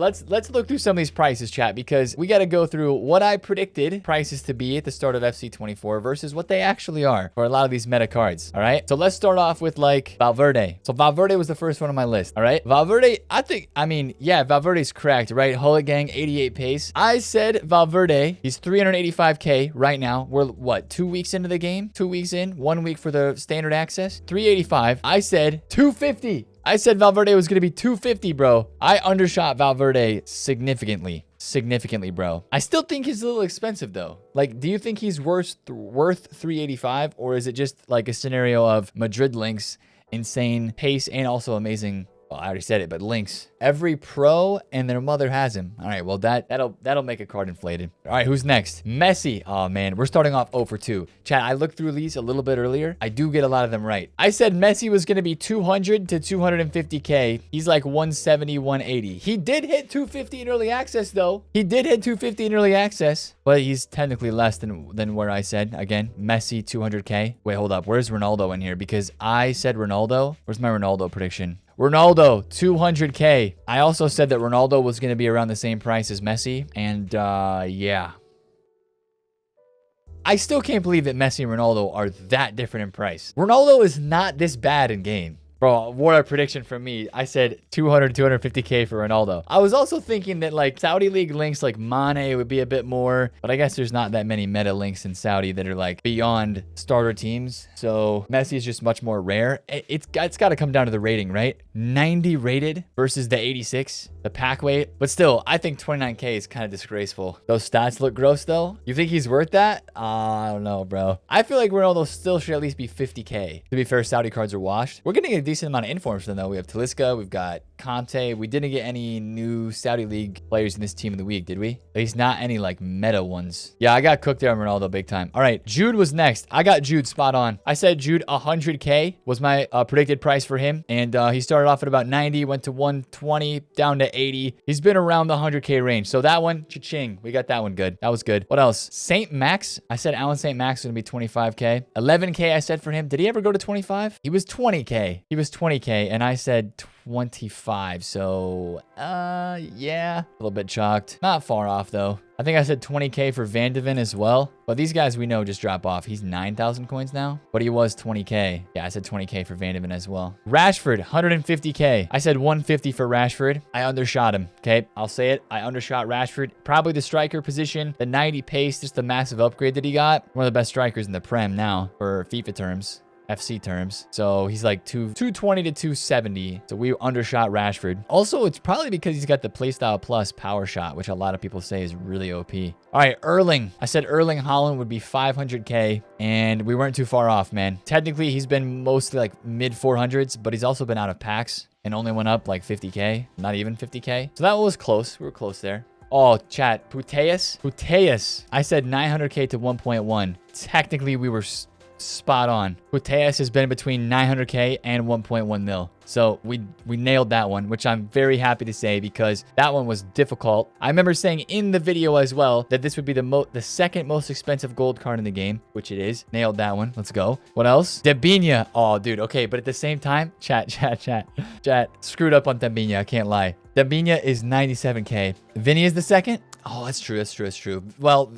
let's look through some of these prices, chat, because we got to go through what I predicted prices to be at the start of FC24 versus what they actually are for a lot of these meta cards. All right. So let's start off with like Valverde. So Valverde was the first one on my list. All right. Valverde, yeah, Valverde's correct, right? Hullet Gang, 88 pace. I said Valverde, he's 385K right now. We're what, 2 weeks into the game? 2 weeks in, 1 week for the standard access. 385. I said 250. I said Valverde was going to be 250, bro. I undershot Valverde significantly, bro. I still think he's a little expensive, though. Like, do you think he's worth 385, or is it just like a scenario of Madrid links, insane pace, and also amazing? Well, I already said it, but links. Every pro and their mother has him. All right, well, that'll make a card inflated. All right, who's next? Messi. Oh, man, we're starting off 0 for 2. Chat, I looked through these a little bit earlier. I do get a lot of them right. I said Messi was going to be 200 to 250K. He's like 170, 180. He did hit 250 in early access, though. He did hit 250 in early access, but he's technically less than where I said. Again, Messi, 200K. Wait, hold up. Where's Ronaldo in here? Because I said Ronaldo. Where's my Ronaldo prediction? Ronaldo, 200K. I also said that Ronaldo was going to be around the same price as Messi. And yeah. I still can't believe that Messi and Ronaldo are that different in price. Ronaldo is not this bad in game. Bro, what a prediction from me. I said 200, 250K for Ronaldo. I was also thinking that like Saudi League links like Mane would be a bit more, but I guess there's not that many meta links in Saudi that are like beyond starter teams. So Messi is just much more rare. It's got to come down to the rating, right? 90 rated versus the 86, the pack weight. But still, I think 29K is kind of disgraceful. Those stats look gross though. You think he's worth that? I don't know, bro. I feel like Ronaldo still should at least be 50K. To be fair, Saudi cards are washed. We're getting a decent amount of informs from them though. We have Talisca, we've got Conte. We didn't get any new Saudi League players in this team of the week, did we? At least not any like meta ones. Yeah, I got cooked there on Ronaldo big time. All right, Jude was next. I got Jude spot on. I said Jude 100K was my predicted price for him, and he started off at about 90, went to 120, down to 80. He's been around the 100K range. So that one, cha-ching. We got that one good. That was good. What else? Saint Max. I said Alan Saint Max was going to be 25K. 11K I said for him. Did he ever go to 25? He was 20K. He was 20K, and I said 25. So, yeah, a little bit chalked. Not far off, though. I think I said 20K for Van de Ven as well. But these guys we know just drop off. He's 9,000 coins now, but he was 20K. Yeah, I said 20K for Van de Ven as well. Rashford, 150K. I said 150 for Rashford. I undershot him, okay? I'll say it. I undershot Rashford. Probably the striker position. The 90 pace, just the massive upgrade that he got. One of the best strikers in the Prem now for FIFA terms. FC terms. So he's like 220 to 270. So we undershot Rashford. Also, it's probably because he's got the Playstyle Plus power shot, which a lot of people say is really OP. All right, Erling. I said Erling Haaland would be 500K, and we weren't too far off, man. Technically, he's been mostly like mid 400s, but he's also been out of packs and only went up like 50K, not even 50K. So that one was close. We were close there. Oh, chat. Puteas. I said 900K to 1.1. Technically, we were spot on. Puteas has been between 900K and 1.1 mil. So we nailed that one, which I'm very happy to say because that one was difficult. I remember saying in the video as well that this would be the second most expensive gold card in the game, which it is. Nailed that one. Let's go. What else? Debinha. Oh, dude. Okay, but at the same time, chat. Screwed up on Debinha. I can't lie. Debinha is 97K. Vinny is the second. Oh, that's true. Well,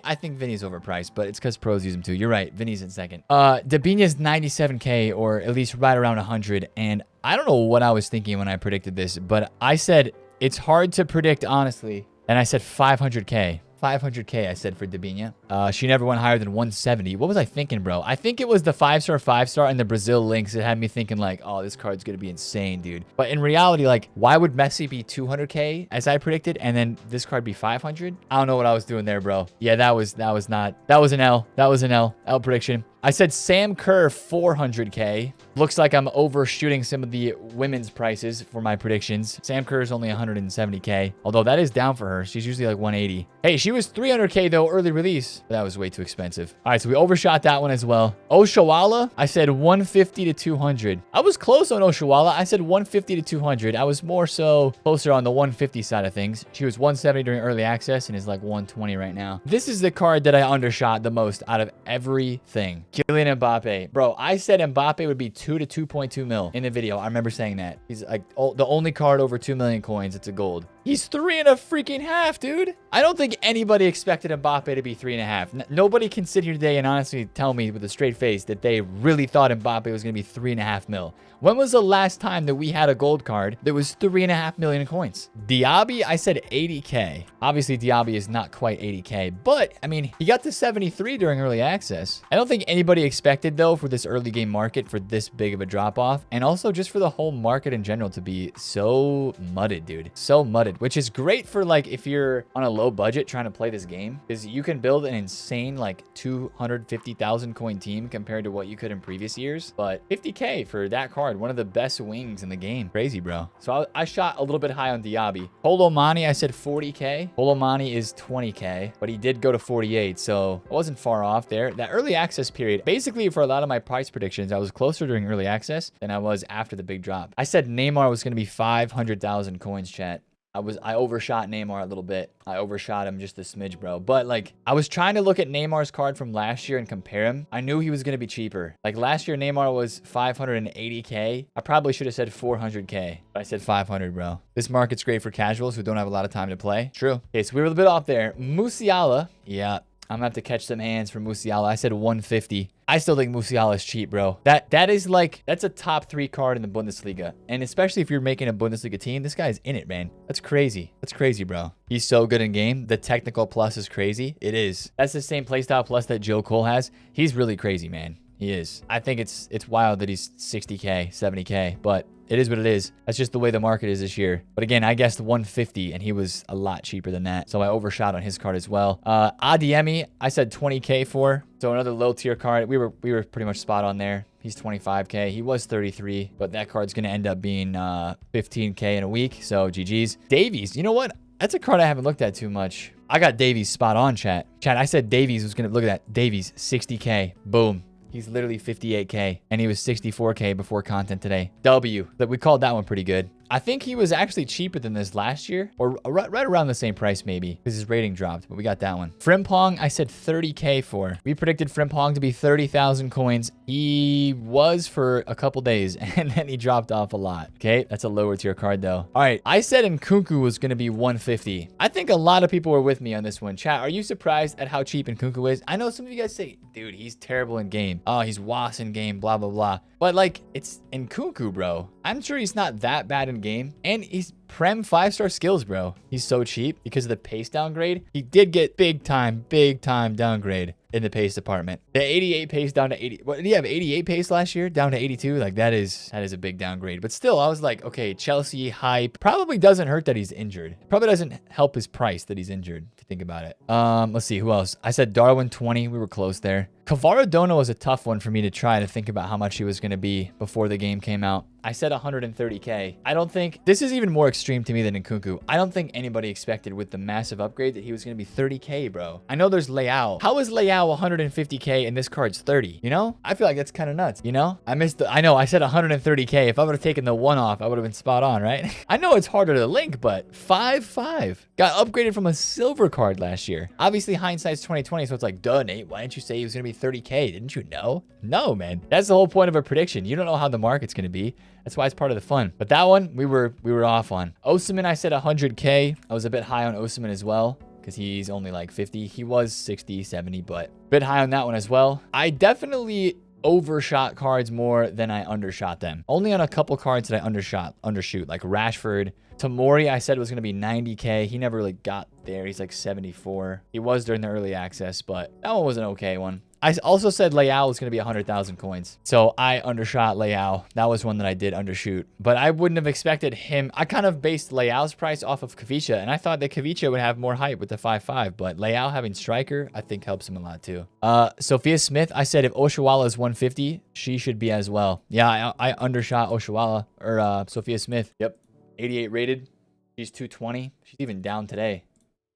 I think Vinny's overpriced, but it's because pros use him too. You're right. Vinny's in second. Debinha's 97K, or at least right around 100. And I don't know what I was thinking when I predicted this, but I said it's hard to predict, honestly. And I said 500K. 500K, I said for Debinha. She never went higher than 170. What was I thinking, bro? I think it was the 5-star and the Brazil links that had me thinking like, oh, this card's going to be insane, dude. But in reality, like, why would Messi be 200K as I predicted and then this card be 500? I don't know what I was doing there, bro. Yeah, that was an L. That was an L prediction. I said Sam Kerr 400K. Looks like I'm overshooting some of the women's prices for my predictions. Sam Kerr is only 170K, although that is down for her. She's usually like 180. Hey, she was 300K though, early release. That was way too expensive. All right, so we overshot that one as well. Oshawala, I said 150 to 200. I was close on Oshawala. I said 150 to 200. I was more so closer on the 150 side of things. She was 170 during early access and is like 120 right now. This is the card that I undershot the most out of everything. Kylian Mbappe. Bro, I said Mbappe would be 2 to 2.2 mil in the video. I remember saying that. He's like the only card over 2 million coins. It's a gold. He's 3.5, dude. I don't think anybody expected Mbappe to be 3.5. Nobody can sit here today and honestly tell me with a straight face that they really thought Mbappe was going to be 3.5 mil. When was the last time that we had a gold card that was 3.5 million coins? Diaby, I said 80K. Obviously, Diaby is not quite 80K, but I mean, he got to 73 during early access. I don't think anybody expected, though, for this early game market for this big of a drop off, and also just for the whole market in general to be so mudded, dude. So mudded, which is great for like if you're on a low budget trying to play this game, because you can build an insane like 250,000 coin team compared to what you could in previous years. But 50K for that card, one of the best wings in the game. Crazy, bro. So I shot a little bit high on Diaby. Holomani, I said 40K. Holomani is 20K, but he did go to 48, so I wasn't far off there. That early access period, basically for a lot of my price predictions, I was closer during early access than I was after the big drop. I said Neymar was going to be 500,000 coins, chat. I overshot Neymar a little bit. I overshot him just a smidge, bro. But like, I was trying to look at Neymar's card from last year and compare him. I knew he was going to be cheaper. Like last year, Neymar was 580K. I probably should have said 400K, but I said 500, bro. This market's great for casuals who don't have a lot of time to play. True. Okay, so we were a little bit off there. Musiala. Yeah. I'm gonna have to catch some hands for Musiala. I said 150. I still think Musiala is cheap, bro. That is like, that's a top 3 card in the Bundesliga. And especially if you're making a Bundesliga team, this guy's in it, man. That's crazy. That's crazy, bro. He's so good in game. The technical plus is crazy. It is. That's the same playstyle plus that Joe Cole has. He's really crazy, man. He is. I think it's wild that he's 60K, 70K, but it is what it is. That's just the way the market is this year. But again, I guessed 150 and he was a lot cheaper than that. So I overshot on his card as well. Adeyemi, I said 20K for. So another low tier card. We were pretty much spot on there. He's 25K. He was 33, but that card's going to end up being 15K in a week. So GG's. Davies, you know what? That's a card I haven't looked at too much. I got Davies spot on, chat. Chat, I said Davies was going to look at that. Davies, 60K. Boom. He's literally 58K, and he was 64K before content today. W. But we called that one pretty good. I think he was actually cheaper than this last year, or right around the same price maybe, because his rating dropped, but we got that one. Frimpong, I said 30K for. We predicted Frimpong to be 30,000 coins. He was for a couple days, and then he dropped off a lot. Okay, that's a lower tier card though. All right, I said Nkunku was going to be 150. I think a lot of people were with me on this one. Chat, are you surprised at how cheap Nkunku is? I know some of you guys say, dude, he's terrible in game. Oh, he's was in game, blah, blah, blah. But like, it's Nkunku, bro. I'm sure he's not that bad in game. And he's Prem 5-star skills, bro. He's so cheap because of the pace downgrade. He did get big time downgrade in the pace department. The 88 pace down to 80. What did he have? 88 pace last year down to 82. Like that is a big downgrade. But still, I was like, okay, Chelsea hype. Probably doesn't hurt that he's injured. Probably doesn't help his price that he's injured, if you think about it. Let's see, who else? I said Darwin 20. We were close there. Kvaradona was a tough one for me to try to think about how much he was going to be before the game came out. I said 130K. I don't think, this is even more extreme to me than Nkunku. I don't think anybody expected with the massive upgrade that he was going to be 30K, bro. I know there's Leao. How is Leao 150K and this card's 30? You know? I feel like that's kind of nuts, you know? I know, I said 130K. If I would have taken the 1 off, I would have been spot on, right? I know it's harder to link, but 5.5 got upgraded from a silver card last year. Obviously, hindsight's 2020, so it's like, duh, Nate, why didn't you say he was going to be 30K? Didn't you know? No, man. That's the whole point of a prediction. You don't know how the market's going to be. That's why it's part of the fun. But that one, we were off on. Osimhen, I said 100K. I was a bit high on Osimhen as well because he's only like 50. He was 60, 70, but a bit high on that one as well. I definitely overshot cards more than I undershot them. Only on a couple cards did I undershoot, like Rashford. Tomori, I said was going to be 90K. He never really got there. He's like 74. He was during the early access, but that one was an okay one. I also said Leao was going to be 100,000 coins. So I undershot Leao. That was one that I did undershoot. But I wouldn't have expected him. I kind of based Leao's price off of Kavicha. And I thought that Kavicha would have more hype with the 5.5. But Leao having striker, I think helps him a lot too. Sophia Smith, I said if Oshiwala is 150, she should be as well. Yeah, I undershot Oshiwala or Sophia Smith. Yep. 88 rated. She's 220. She's even down today.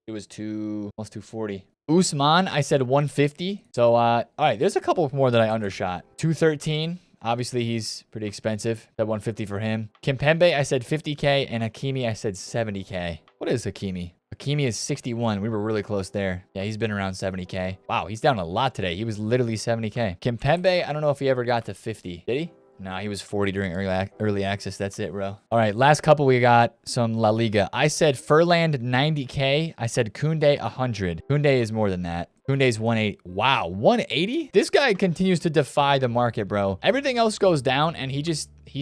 It was almost 240. Usman, I said 150. So, all right, there's a couple more that I undershot. 213. Obviously, he's pretty expensive. That 150 for him. Kimpembe, I said 50K. And Hakimi, I said 70K. What is Hakimi? Hakimi is 61. We were really close there. Yeah, he's been around 70K. Wow, he's down a lot today. He was literally 70K. Kimpembe, I don't know if he ever got to 50. Did he? No, he was 40 during early access. That's it, bro. All right, last couple we got some La Liga. I said Furland 90K. I said Koundé 100. Koundé is more than that. Koundé's 180. Wow, 180? This guy continues to defy the market, bro. Everything else goes down, and he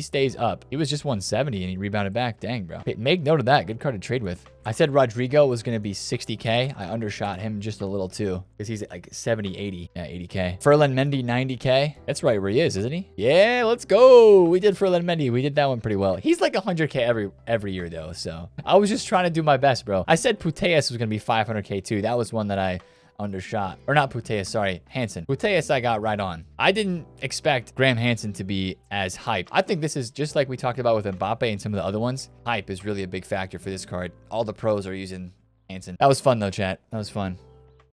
stays up. He was just 170, and he rebounded back. Dang, bro. Okay, make note of that. Good card to trade with. I said Rodrigo was going to be 60K. I undershot him just a little, too, because he's at like 70, 80. Yeah, 80K. Ferland Mendy, 90K. That's right where he is, isn't he? Yeah, let's go. We did Ferland Mendy. We did that one pretty well. He's like 100K every year, though, so I was just trying to do my best, bro. I said Putellas was going to be 500K, too. That was one that I undershot. Or not Putellas, sorry. Hansen. Putellas I got right on. I didn't expect Graham Hansen to be as hyped. I think this is just like we talked about with Mbappe and some of the other ones. Hype is really a big factor for this card. All the pros are using Hansen. That was fun though, chat. That was fun.